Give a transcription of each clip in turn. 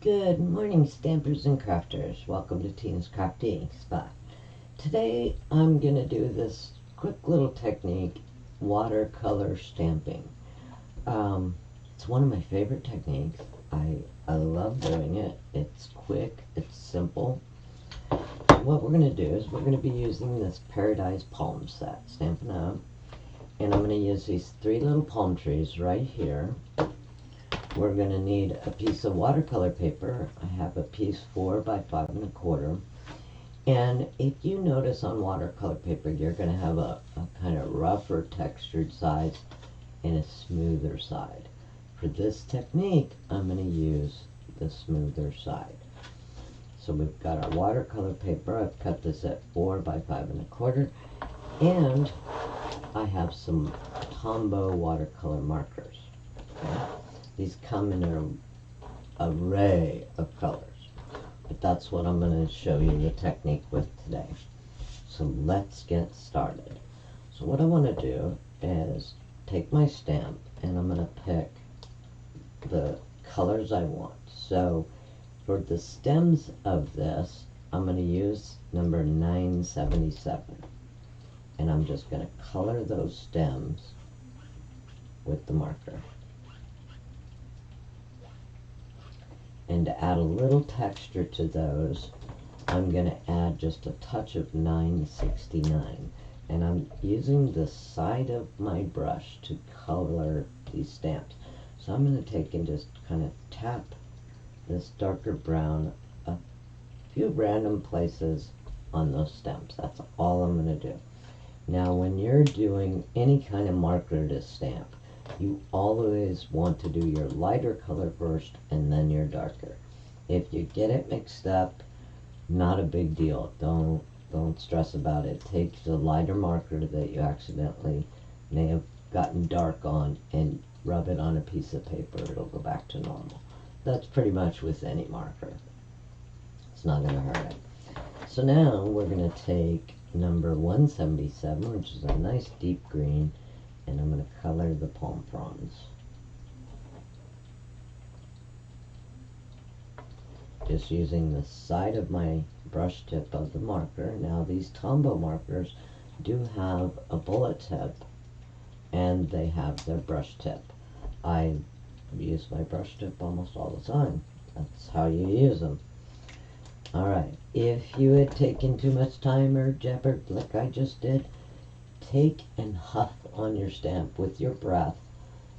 Good morning, stampers and crafters. Welcome to Tina's Crafty Spot. Today I'm going to do this quick little technique, watercolor stamping. It's one of my favorite techniques. I love doing it. It's quick, it's simple. What we're going to do is we're going to be using this Paradise Palm set, Stampin' Up. And I'm going to use these three little palm trees right here. We're going to need a piece of watercolor paper. I have a piece 4 by 5 1/4. And if you notice on watercolor paper, you're going to have a kind of rougher textured side and a smoother side. For this technique, I'm going to use the smoother side. So we've got our watercolor paper. I've cut this at 4 by 5 1/4. And I have some Tombow watercolor markers. Okay? These come in an array of colors, but that's what I'm going to show you the technique with today. So let's get started. So what I want to do is take my stamp and I'm going to pick the colors I want. So for the stems of this, I'm going to use number 977, and I'm just going to color those stems with the marker. And to add a little texture to those, I'm going to add just a touch of 969. And I'm using the side of my brush to color these stamps. So I'm going to take and just kind of tap this darker brown a few random places on those stems. That's all I'm going to do. Now when you're doing any kind of marker to stamp, you always want to do your lighter color first and then your darker. If you get it mixed up, not a big deal. Don't stress about it. Take the lighter marker that you accidentally may have gotten dark on and rub it on a piece of paper. It'll go back to normal. That's pretty much with any marker. It's not going to hurt it. So now we're going to take number 177, which is a nice deep green, and I'm going to color the palm fronds. Just using the side of my brush tip of the marker. Now these Tombow markers do have a bullet tip and they have their brush tip. I use my brush tip almost all the time. That's how you use them. Alright, if you had taken too much time or jabbered like I just did, take and huff on your stamp with your breath.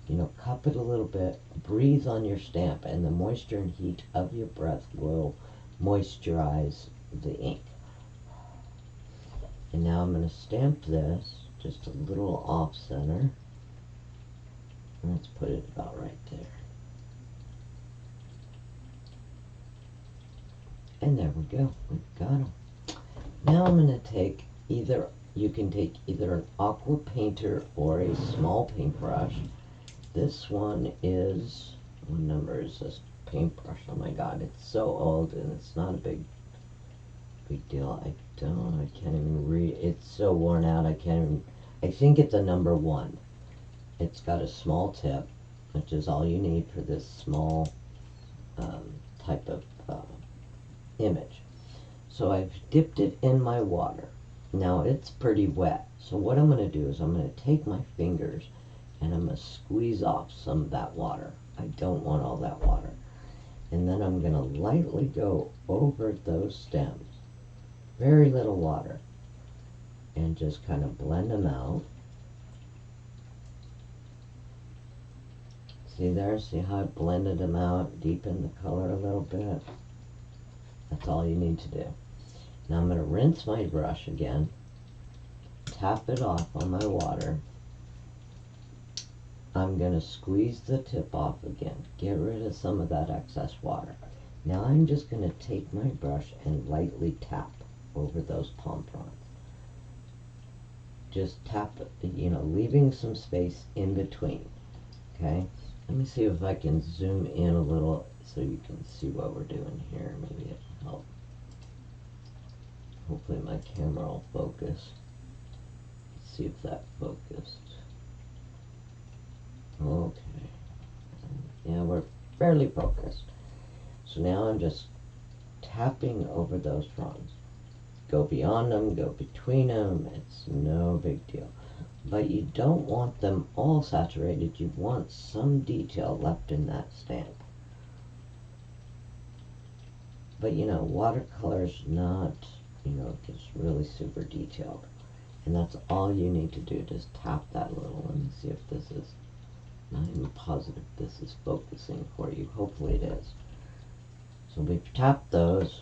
You know, cup it a little bit, breathe on your stamp, and the moisture and heat of your breath will moisturize the ink. And now I'm going to stamp this just a little off center. Let's put it about right there. And there we go. We've got them. Now I'm going to take you can take either an aqua painter or a small paintbrush. This one is, what number is this paintbrush? Oh my god, it's so old and it's not a big deal. I can't even read. It's so worn out. I think it's a number 1. It's got a small tip, which is all you need for this small type of image. So I've dipped it in my water. Now it's pretty wet. So what I'm going to do is I'm going to take my fingers and I'm going to squeeze off some of that water. I don't want all that water. And then I'm going to lightly go over those stems. Very little water. And just kind of blend them out. See there? See how I blended them out? Deepen the color a little bit. That's all you need to do. Now I'm going to rinse my brush again. Tap it off on my water. I'm going to squeeze the tip off again. Get rid of some of that excess water. Now I'm just going to take my brush and lightly tap over those palm fronds. Just tap, leaving some space in between. Okay? Let me see if I can zoom in a little so you can see what we're doing here. Maybe it will help. Hopefully my camera will focus. Let's see if that focused. Okay. Yeah, we're fairly focused. So now I'm just tapping over those fronds. Go beyond them, go between them, it's no big deal. But you don't want them all saturated, you want some detail left in that stamp. But you know, watercolor's not, you know, just really super detailed. And that's all you need to do, just tap that little. Let me see if this is, not even positive this is focusing for you. Hopefully it is. So we've tapped those,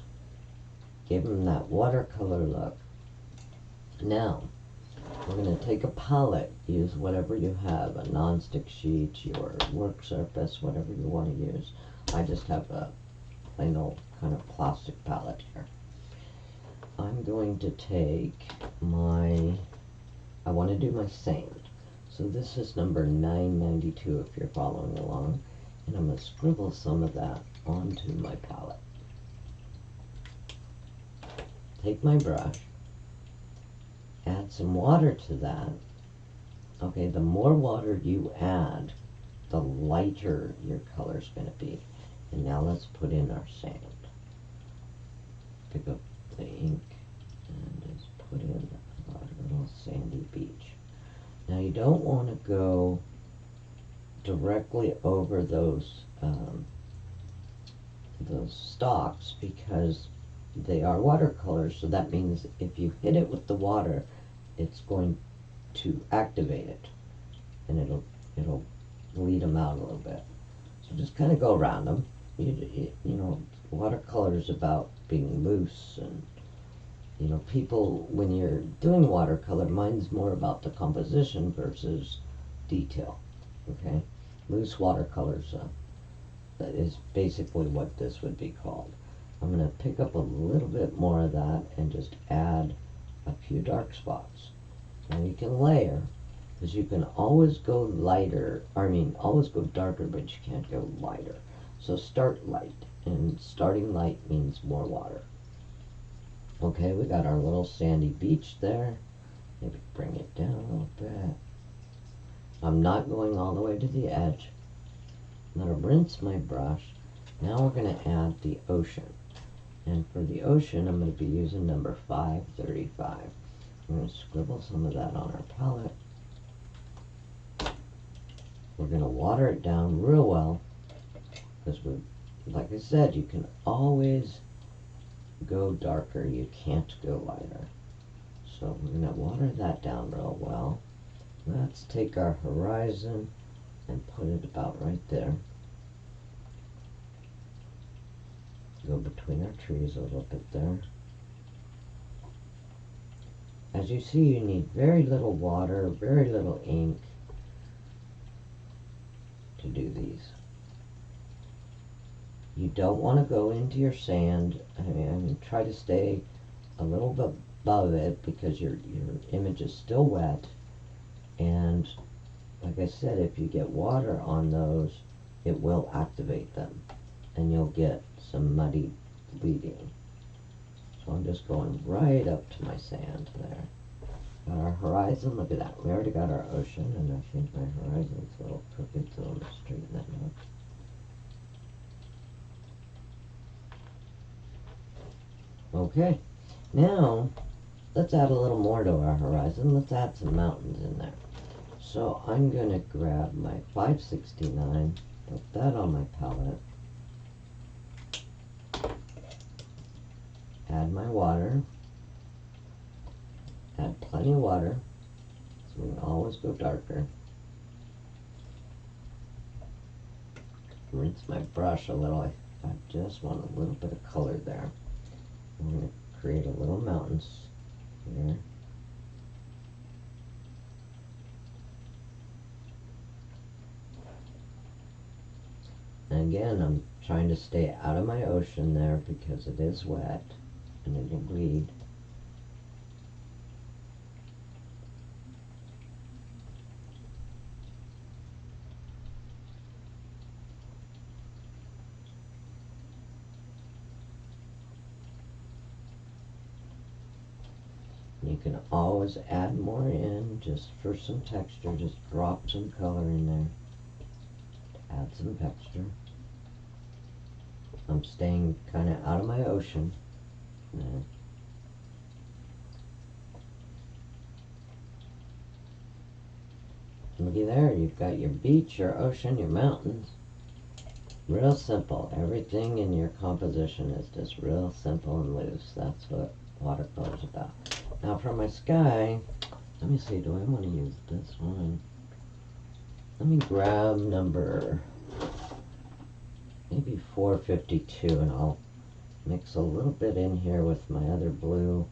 give them that watercolor look. Now, we're going to take a palette, use whatever you have, a non-stick sheet, your work surface, whatever you want to use. I just have a plain old kind of plastic palette here. I'm going to take my, I want to do my sand. So this is number 992 if you're following along. And I'm going to scribble some of that onto my palette. Take my brush, add some water to that. Okay, the more water you add, the lighter your color's going to be. And now let's put in our sand. Pick up the ink and just put in our little sandy beach. Now you don't want to go directly over those stalks because they are watercolors, so that means if you hit it with the water, it's going to activate it, and it'll bleed them out a little bit. So just kind of go around them. You know, watercolor is about being loose, and you know, people, when you're doing watercolor, mine's more about the composition versus detail. Okay, loose watercolors, that is basically what this would be called. I'm going to pick up a little bit more of that and just add a few dark spots. Now you can layer, because you can always go lighter, always go darker, but you can't go lighter. So start light, and starting light means more water. Okay, we got our little sandy beach there. Maybe bring it down a little bit. I'm not going all the way to the edge. I'm going to rinse my brush. Now we're going to add the ocean. And for the ocean, I'm going to be using number 535. I'm going to scribble some of that on our palette. We're going to water it down real well, because like I said, you can always go darker, you can't go lighter. So we're going to water that down real well. Let's take our horizon and put it about right there. Go between our trees a little bit there. As you see, you need very little water, very little ink to do these. You don't want to go into your sand. I mean, try to stay a little bit above it because your image is still wet. And like I said, if you get water on those, it will activate them, and you'll get some muddy bleeding. So I'm just going right up to my sand there. Got our horizon, look at that. We already got our ocean, and I think my horizon's a little crooked, so I'm going to straighten that up. Okay, now let's add a little more to our horizon. Let's add some mountains in there. So I'm going to grab my 569, put that on my palette, add my water, add plenty of water, so we can always go darker. Rinse my brush a little. I just want a little bit of color there. I'm going to create a little mountains here. And again, I'm trying to stay out of my ocean there because it is wet and it'll bleed. You can always add more in just for some texture. Just drop some color in there to add some texture. I'm staying kind of out of my ocean. Looky there, you've got your beach, your ocean, your mountains. Real simple. Everything in your composition is just real simple and loose. That's what watercolor is about. Now for my sky, let me see, do I want to use this one? Let me grab number maybe 452, and I'll mix a little bit in here with my other blue.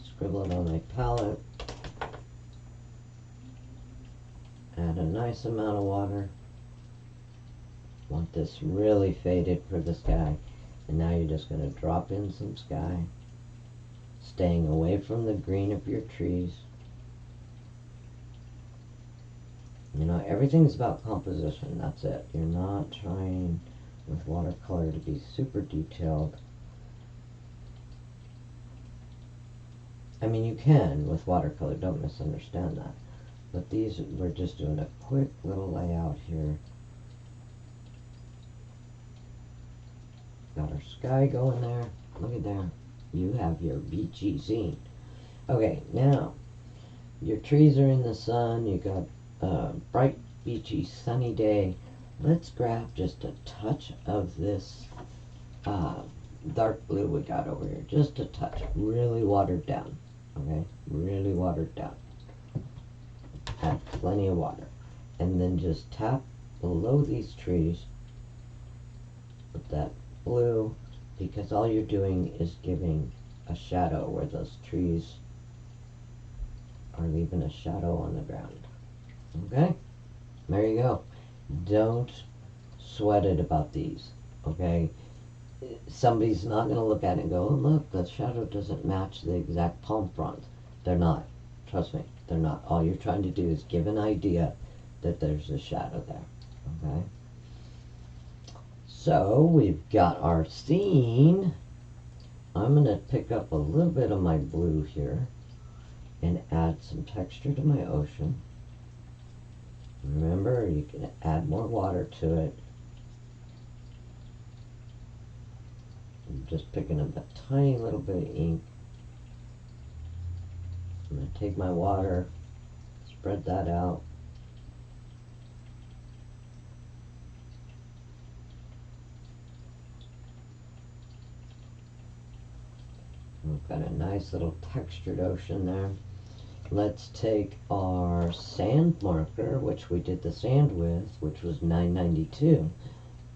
Scribble it on my palette. Add a nice amount of water. Want this really faded for the sky. And now you're just going to drop in some sky, staying away from the green of your trees. You know, everything's about composition, that's it. You're not trying with watercolor to be super detailed. I mean, you can with watercolor, don't misunderstand that. But these, we're just doing a quick little layout here. Got our sky going there. Look at there. You have your beachy scene. Okay, now, your trees are in the sun. You got a bright, beachy, sunny day. Let's grab just a touch of this dark blue we got over here. Just a touch. Really watered down. Okay? Really watered down. Add plenty of water. And then just tap below these trees with that blue, because all you're doing is giving a shadow where those trees are leaving a shadow on the ground. Okay? There you go. Don't sweat it about these. Okay? Somebody's not going to look at it and go, oh, look, the shadow doesn't match the exact palm frond. They're not. Trust me, they're not. All you're trying to do is give an idea that there's a shadow there. Okay? So we've got our scene. I'm going to pick up a little bit of my blue here and add some texture to my ocean. Remember, you can add more water to it. I'm just picking up a tiny little bit of ink. I'm going to take my water, spread that out. We've got a nice little textured ocean there. Let's take our sand marker, which we did the sand with, which was 992.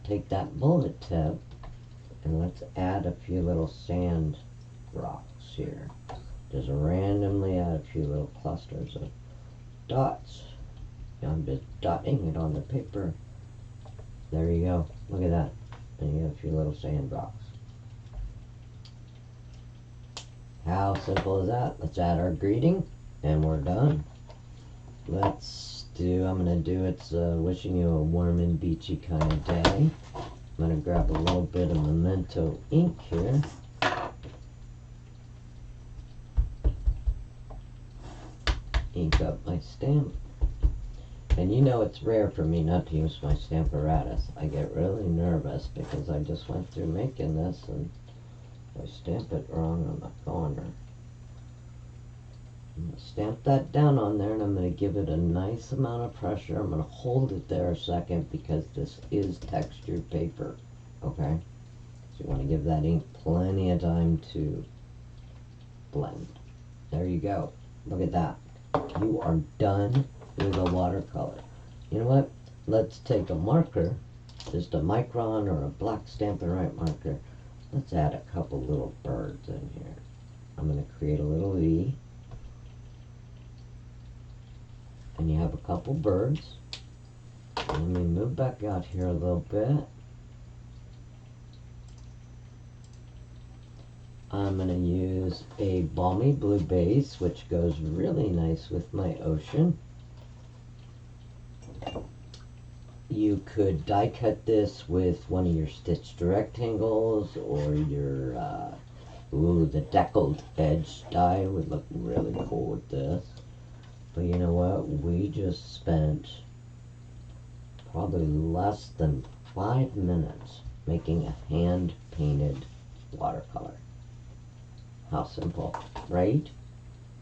Take that bullet tip, and let's add a few little sand rocks here. Just randomly add a few little clusters of dots. I'm just dotting it on the paper. There you go. Look at that. And you have a few little sand rocks. How simple is that? Let's add our greeting, and we're done. Let's do, I'm going to do, it's wishing you a warm and beachy kind of day. I'm going to grab a little bit of Memento ink here. Ink up my stamp. And you know it's rare for me not to use my stamp apparatus. I get really nervous because I just went through making this and I stamp it wrong on the corner. I'm going to stamp that down on there, and I'm going to give it a nice amount of pressure. I'm going to hold it there a second because this is textured paper. Okay? So you want to give that ink plenty of time to blend. There you go. Look at that. You are done with a watercolor. You know what? Let's take a marker, just a micron or a black Stampin' Write marker. Let's add a couple little birds in here. I'm going to create a little V. And you have a couple birds. Let me move back out here a little bit. I'm going to use a balmy blue base, which goes really nice with my ocean. You could die cut this with one of your stitched rectangles, or your, the deckled edge die would look really cool with this. But you know what? We just spent probably less than 5 minutes making a hand-painted watercolor. How simple, right?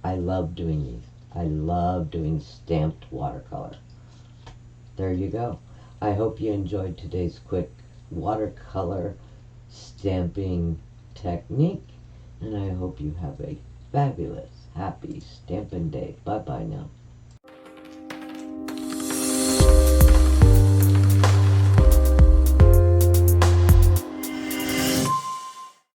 I love doing these. I love doing stamped watercolor. There you go. I hope you enjoyed today's quick watercolor stamping technique, and I hope you have a fabulous, happy stamping day. Bye-bye now.